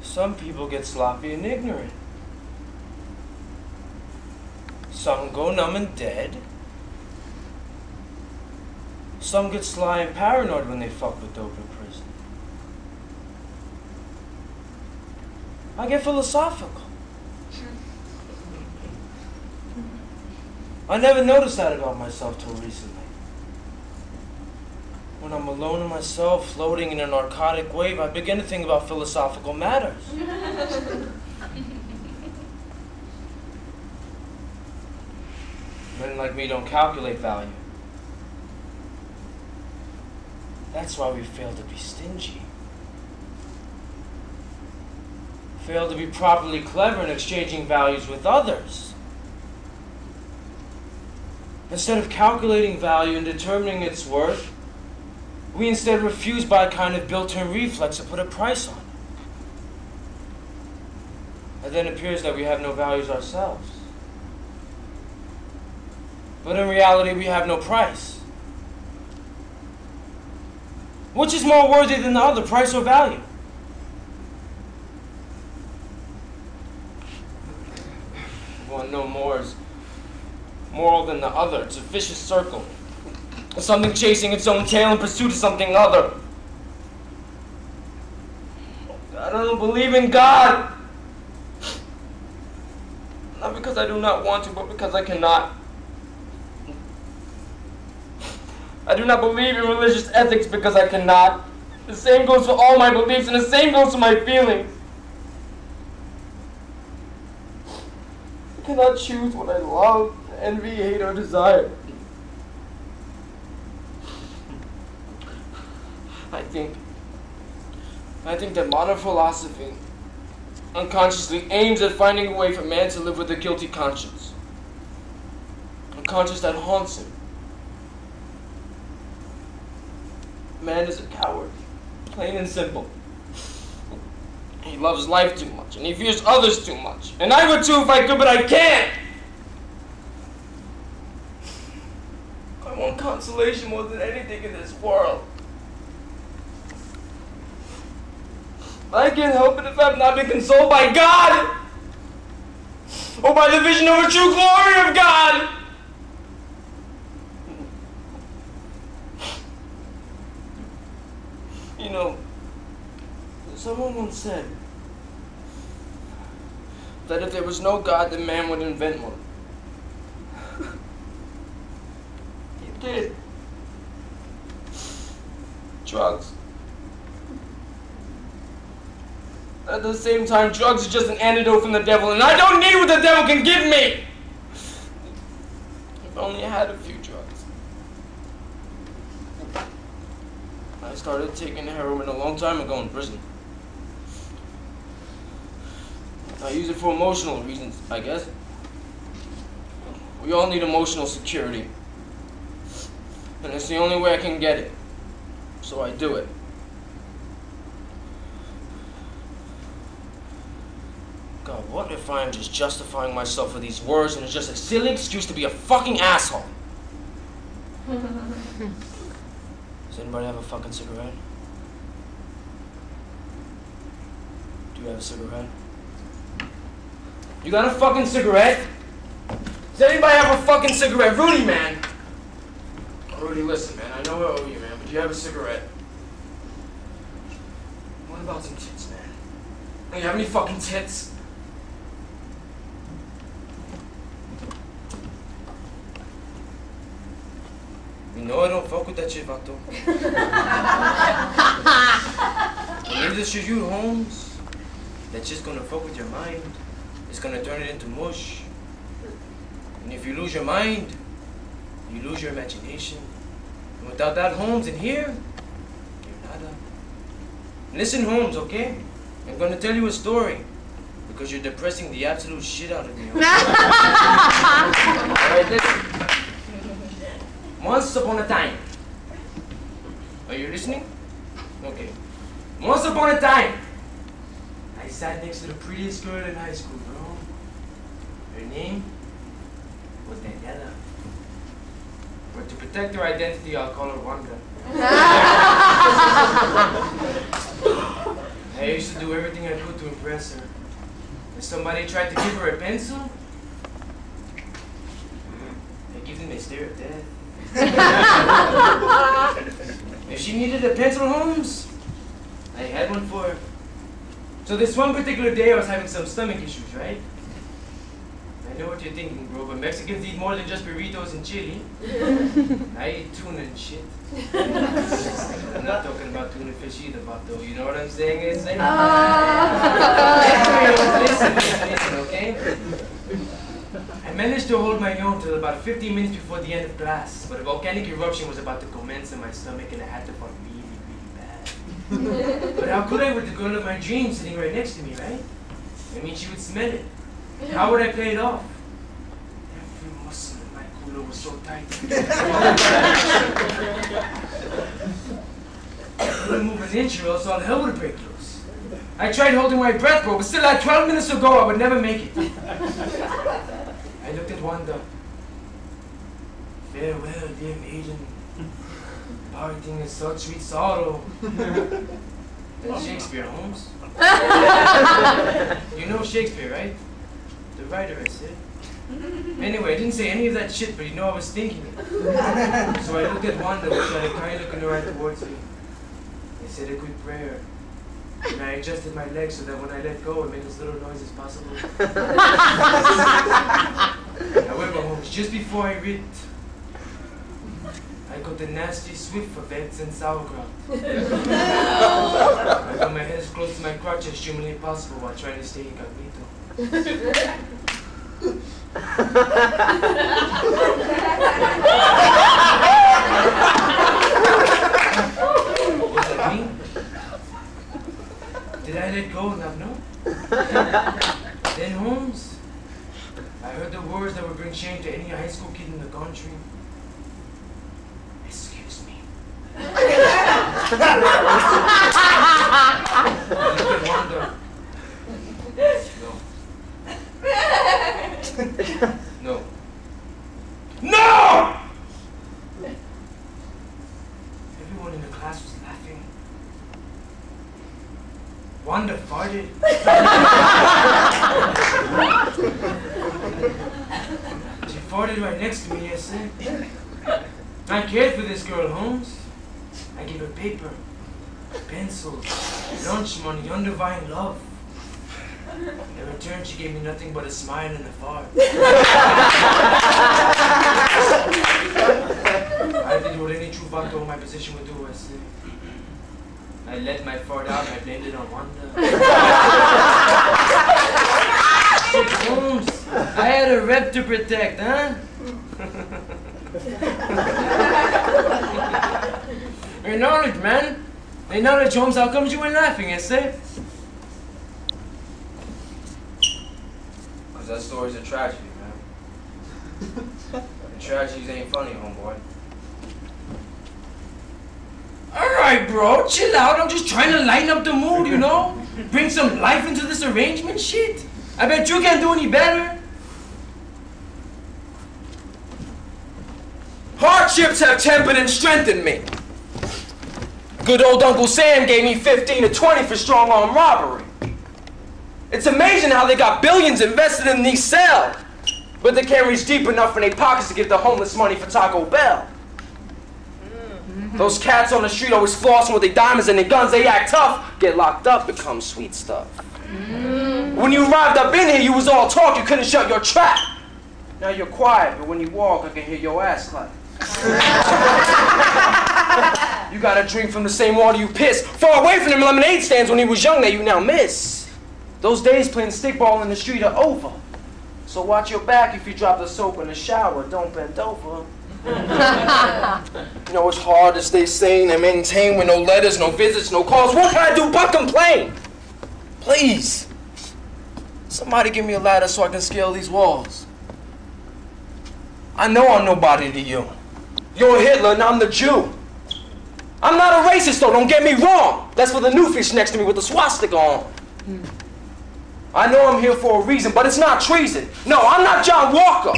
Some people get sloppy and ignorant. Some go numb and dead. Some get sly and paranoid when they fuck with dope in prison. I get philosophical. I never noticed that about myself till recently. When I'm alone in myself, floating in a narcotic wave, I begin to think about philosophical matters. Men like me don't calculate value. That's why we fail to be stingy. Fail to be properly clever in exchanging values with others. Instead of calculating value and determining its worth, we instead refuse by a kind of built-in reflex to put a price on it. And then it appears that we have no values ourselves. But in reality, we have no price. Which is more worthy than the other, price or value? One no more is moral than the other. It's a vicious circle. Something chasing its own tail in pursuit of something other. I don't believe in God. Not because I do not want to, but because I cannot. I do not believe in religious ethics because I cannot. The same goes for all my beliefs, and the same goes for my feelings. I cannot choose what I love, envy, hate, or desire. I think that modern philosophy unconsciously aims at finding a way for man to live with a guilty conscience. A conscience that haunts him. Man is a coward, plain and simple. He loves life too much, and he fears others too much. And I would too if I could, but I can't! I want consolation more than anything in this world. I can't help it if I've not been consoled by God! Or by the vision of a true glory of God! You know, someone once said that if there was no God, then man would invent one. He did. Drugs. At the same time, drugs are just an antidote from the devil, and I don't need what the devil can give me! If only I had a few drugs. I started taking heroin a long time ago in prison. I use it for emotional reasons, I guess. We all need emotional security. And it's the only way I can get it. So I do it. God, what if I am just justifying myself for these words and it's just a silly excuse to be a fucking asshole? Does anybody have a fucking cigarette? Do you have a cigarette? You got a fucking cigarette? Does anybody have a fucking cigarette? Rudy, man! Rudy, listen, man, I know I owe you, man, but do you have a cigarette? What about some tits, man? Do you have any fucking tits? You know I don't fuck with that shit, Vato. Maybe this is you, Holmes. That's just gonna fuck with your mind. It's gonna turn it into mush. And if you lose your mind, you lose your imagination. And without that, Holmes, in here, you're nada. Listen, Holmes, okay? I'm gonna tell you a story. Because you're depressing the absolute shit out of me. Alright, listen. Once upon a time. Are you listening? Okay. Once upon a time, I sat next to the prettiest girl in high school, bro. Her name was Daniela. But to protect her identity, I'll call her Wanda. I used to do everything I could to impress her. If somebody tried to give her a pencil, I give them a stare of death. If she needed a pencil, Holmes, I had one for her. So this one particular day, I was having some stomach issues, right? I know what you're thinking, bro, but Mexicans eat more than just burritos and chili. I eat tuna and shit. I'm not talking about tuna fish either, Vato. You know what I'm saying? Listen, okay? I managed to hold my own till about 15 minutes before the end of class, but a volcanic eruption was about to commence in my stomach and I had to fart really, really bad. But how could I with the girl of my dreams sitting right next to me, right? I mean, she would smell it. How would I play it off? Every muscle in my culo was so tight. I couldn't move an inch or else all hell would break loose. I tried holding my breath, bro, but still at 12 minutes to go, I would never make it. I looked at Wanda. Farewell, dear maiden. Parting is such sweet sorrow. That's Shakespeare, Holmes. You know Shakespeare, right? The writer, I said. Anyway, I didn't say any of that shit, but you know I was thinking it. So I looked at Wanda, which had a kind look in her eye towards me. I said a quick prayer. And I adjusted my legs so that when I let go, it made as little noise as possible. However, Holmes, just before I ripped, I got the nasty swift for eggs and sauerkraut. I got my head as close to my crotch as humanly possible while trying to stay incognito. Was that me? Did I let go and not know? Then, Holmes, I heard the words that would bring shame to any high school kid in the country. Excuse me. I looked at Wanda. No. No. No! Everyone in the class was laughing. Wanda farted. She farted right next to me, I said. I cared for this girl, Holmes. I gave her paper, pencils, lunch money, undying love. In return, she gave me nothing but a smile and a fart. I did what any true vato in my position would do, I said. I let my fart out and I blamed it on Wanda. Shit, Holmes, I had a rep to protect, huh? Acknowledge, man. Acknowledge, Holmes, how come you were laughing, I said? Because that story's a tragedy, man. And tragedies ain't funny, homeboy. Alright, bro, chill out. I'm just trying to lighten up the mood, you know? Bring some life into this arrangement shit. I bet you can't do any better. Hardships have tempered and strengthened me. Good old Uncle Sam gave me 15 to 20 for strong-arm robbery. It's amazing how they got billions invested in these cells, but they can't reach deep enough in their pockets to give the homeless money for Taco Bell. Those cats on the street always flossing with their diamonds and their guns. They act tough, get locked up, become sweet stuff. When you arrived up in here, you was all talk, you couldn't shut your trap. Now you're quiet, but when you walk, I can hear your ass clap. You got a drink from the same water you pissed. Far away from them lemonade stands when he was young that you now miss. Those days playing stickball in the street are over. So watch your back if you drop the soap in the shower. Don't bend over. You know, it's hard to stay sane and maintain with no letters, no visits, no calls. What can I do but complain? Please. Somebody give me a ladder so I can scale these walls. I know I'm nobody to you. You're Hitler and I'm the Jew. I'm not a racist though, don't get me wrong. That's for the new fish next to me with the swastika on. I know I'm here for a reason, but it's not treason. No, I'm not John Walker.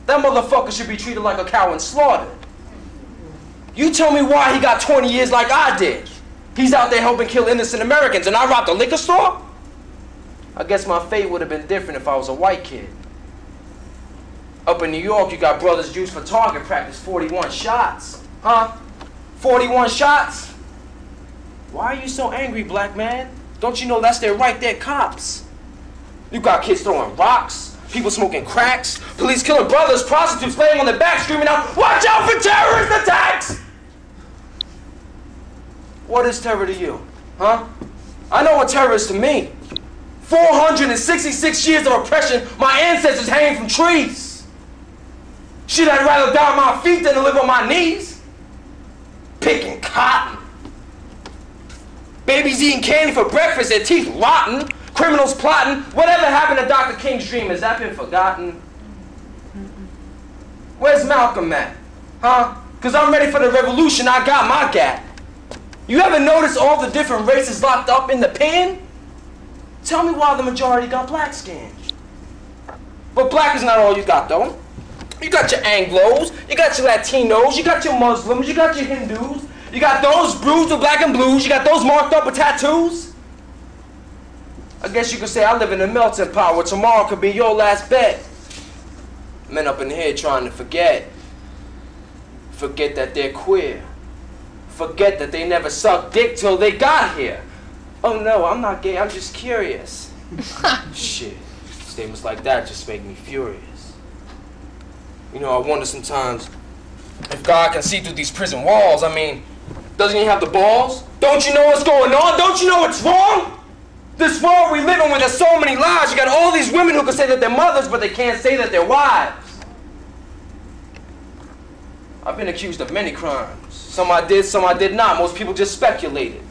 That motherfucker should be treated like a cow and slaughtered. You tell me why he got 20 years like I did. He's out there helping kill innocent Americans and I robbed a liquor store? I guess my fate would have been different if I was a white kid. Up in New York, you got brothers used for target practice 41 shots. Huh? 41 shots? Why are you so angry, black man? Don't you know that's their right, they're cops? You got kids throwing rocks, people smoking cracks, police killing brothers, prostitutes laying on their back screaming out, "Watch out for terrorist attacks!" What is terror to you? Huh? I know what terror is to me. 466 years of oppression, my ancestors hanging from trees. Shit, I'd rather die on my feet than to live on my knees. Picking cotton. Babies eating candy for breakfast, their teeth rotten. Criminals plotting. Whatever happened to Dr. King's dream? Has that been forgotten? Where's Malcolm at? Huh? Because I'm ready for the revolution, I got my gat. You ever notice all the different races locked up in the pen? Tell me why the majority got black skin. But black is not all you got though. You got your Anglos, you got your Latinos, you got your Muslims, you got your Hindus, you got those bruised with black and blues, you got those marked up with tattoos. I guess you could say I live in a melting pot where tomorrow could be your last bet. Men up in here trying to forget. Forget that they're queer. Forget that they never sucked dick till they got here. Oh no, I'm not gay, I'm just curious. Shit, statements like that just make me furious. You know, I wonder sometimes if God can see through these prison walls. I mean, doesn't he have the balls? Don't you know what's going on? Don't you know what's wrong? This world we live in where there's so many lies. You got all these women who can say that they're mothers, but they can't say that they're wives. I've been accused of many crimes. Some I did, some I did not. Most people just speculated.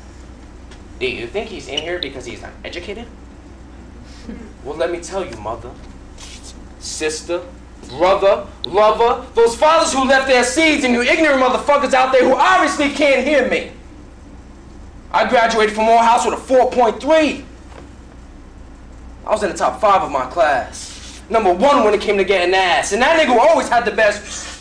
Do you think he's in here because he's uneducated? Well, let me tell you, mother, sister, brother, lover, those fathers who left their seeds, and you ignorant motherfuckers out there who obviously can't hear me. I graduated from Morehouse with a 4.3. I was in the top 5 of my class. Number 1 when it came to getting ass. And that nigga always had the best.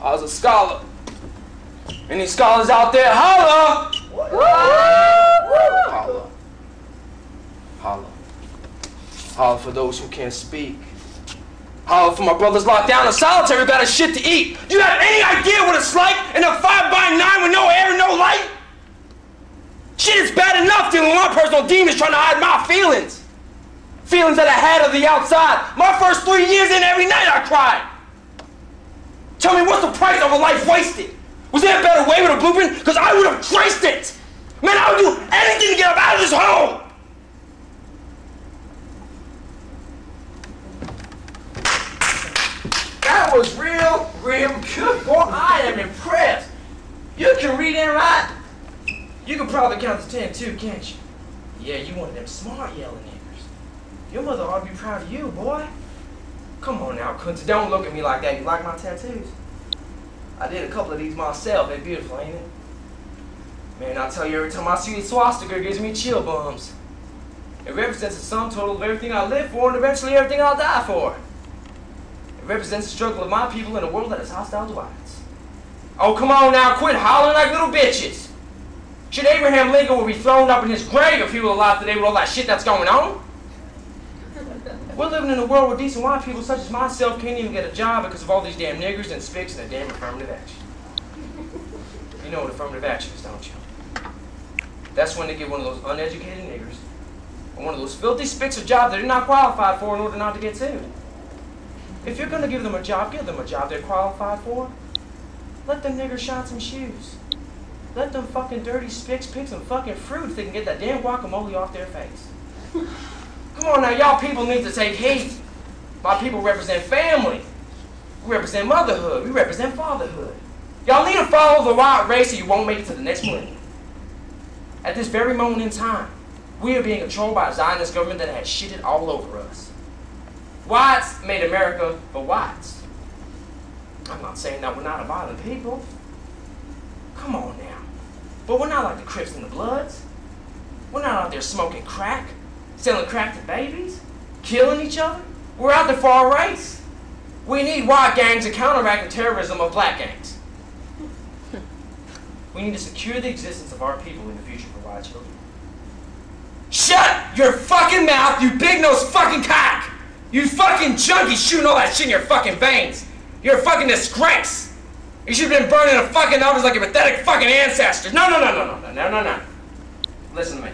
I was a scholar. Any scholars out there, holla! Holla. Holla. Holla for those who can't speak. Holla for my brothers locked down in solitary who got a shit to eat. Do you have any idea what it's like in a 5x9 with no air and no light? Shit is bad enough dealing with my personal demons trying to hide my feelings. Feelings that I had of the outside. My first 3 years in, every night I cried. Tell me, what's the price of a life wasted? Was there a better way with a blueprint? Because I would have traced it. Man, I would do anything to get up out of this hole. That was real good. Boy, I am impressed. You can read and write. You can probably count to 10 too, can't you? Yeah, you one of them smart yelling niggers. Your mother ought to be proud of you, boy. Come on now, Kunta, don't look at me like that. You like my tattoos? I did a couple of these myself. They're beautiful, ain't it? Man, I tell you, every time I see a swastika, it gives me chill bums. It represents the sum total of everything I live for and eventually everything I'll die for. It represents the struggle of my people in a world that is hostile to violence. Oh, come on now, quit hollering like little bitches. Should Abraham Lincoln will be thrown up in his grave if he were alive today with all that shit that's going on? We're living in a world where decent white people such as myself can't even get a job because of all these damn niggers and spics and the damn affirmative action. You know what affirmative action is, don't you? That's when they give one of those uneducated niggers or one of those filthy spics a job they're not qualified for in order not to get sued. If you're going to give them a job they're qualified for. Let them niggers shine some shoes. Let them fucking dirty spics pick some fucking fruit if they can get that damn guacamole off their face. Come on now, y'all people need to take heed. My people represent family. We represent motherhood. We represent fatherhood. Y'all need to follow the white race or you won't make it to the next millennium. At this very moment in time, we are being controlled by a Zionist government that has shitted all over us. Whites made America for whites. I'm not saying that we're not a violent people. Come on now. But we're not like the Crips and the Bloods. We're not out there smoking crack, selling crack to babies, killing each other. We're out there for our race. We need white gangs to counteract the terrorism of black gangs. We need to secure the existence of our people in the future for white children. Shut your fucking mouth, you big-nosed fucking cock! You fucking junkie shooting all that shit in your fucking veins. You're a fucking disgrace. You should have been burning the fucking ovens like your pathetic fucking ancestors. No. Listen to me.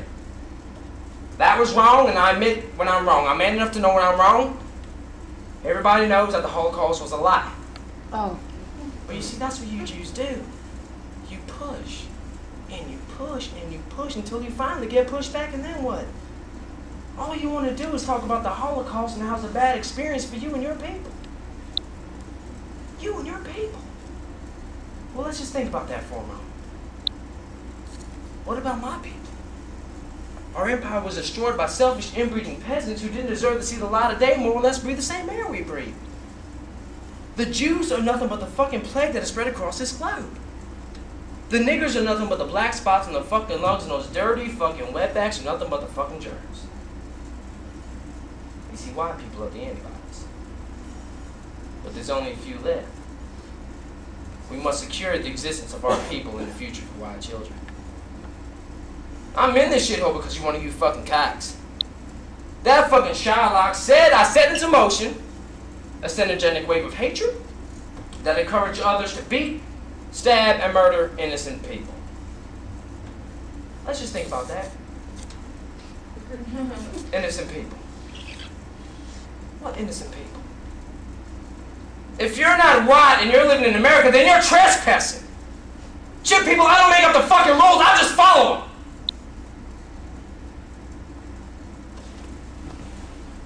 That was wrong, and I admit when I'm wrong. I'm man enough to know when I'm wrong. Everybody knows that the Holocaust was a lie. Oh. But you see, that's what you Jews do. You push, and you push, and you push until you finally get pushed back, and then what? All you want to do is talk about the Holocaust and how it's a bad experience for you and your people. You and your people. Well, let's just think about that for a moment. What about my people? Our empire was destroyed by selfish inbreeding peasants who didn't deserve to see the light of day, more or less breathe the same air we breathe. The Jews are nothing but the fucking plague that has spread across this globe. The niggers are nothing but the black spots in the fucking lungs, and those dirty fucking wetbacks are nothing but the fucking germs. You see, white people are the antibodies. But there's only a few left. We must secure the existence of our people in the future for white children. I'm in this shithole because you're one of you fucking cocks. That fucking Shylock said I set into motion a synergetic wave of hatred that encouraged others to beat, stab, and murder innocent people. Let's just think about that. Innocent people. What innocent people? If you're not white and you're living in America, then you're trespassing. Shit, people, I don't make up the fucking rules, I just follow them.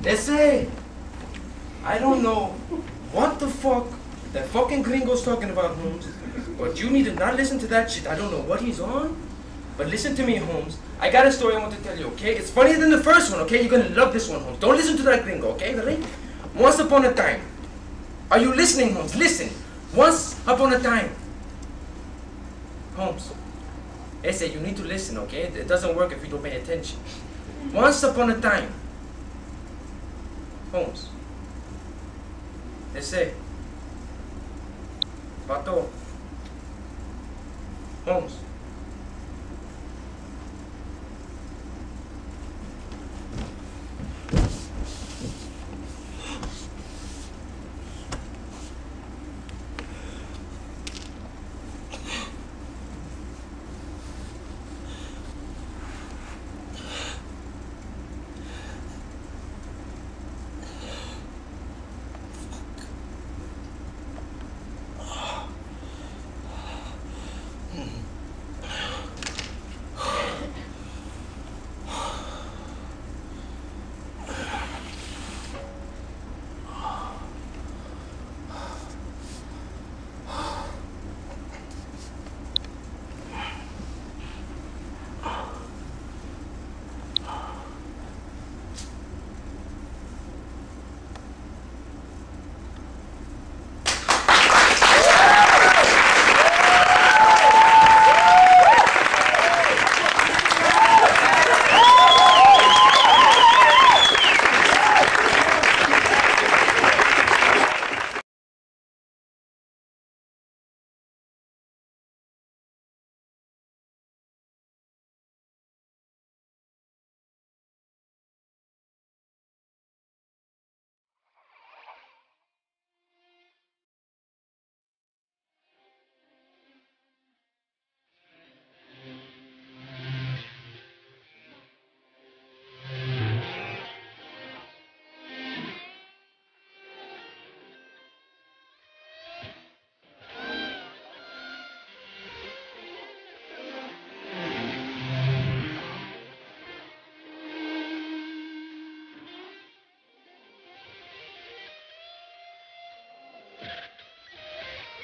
They say, I don't know what the fuck that fucking gringo's talking about, Holmes, but you need to not listen to that shit. I don't know what he's on, but listen to me, Holmes. I got a story I want to tell you, okay? It's funnier than the first one, okay? You're gonna love this one, Holmes. Don't listen to that gringo, okay? Right? Once upon a time. Are you listening, Holmes? Listen. Once upon a time. Holmes. They say you need to listen, okay? It doesn't work if you don't pay attention. Once upon a time. Holmes. They say. Pato. Holmes.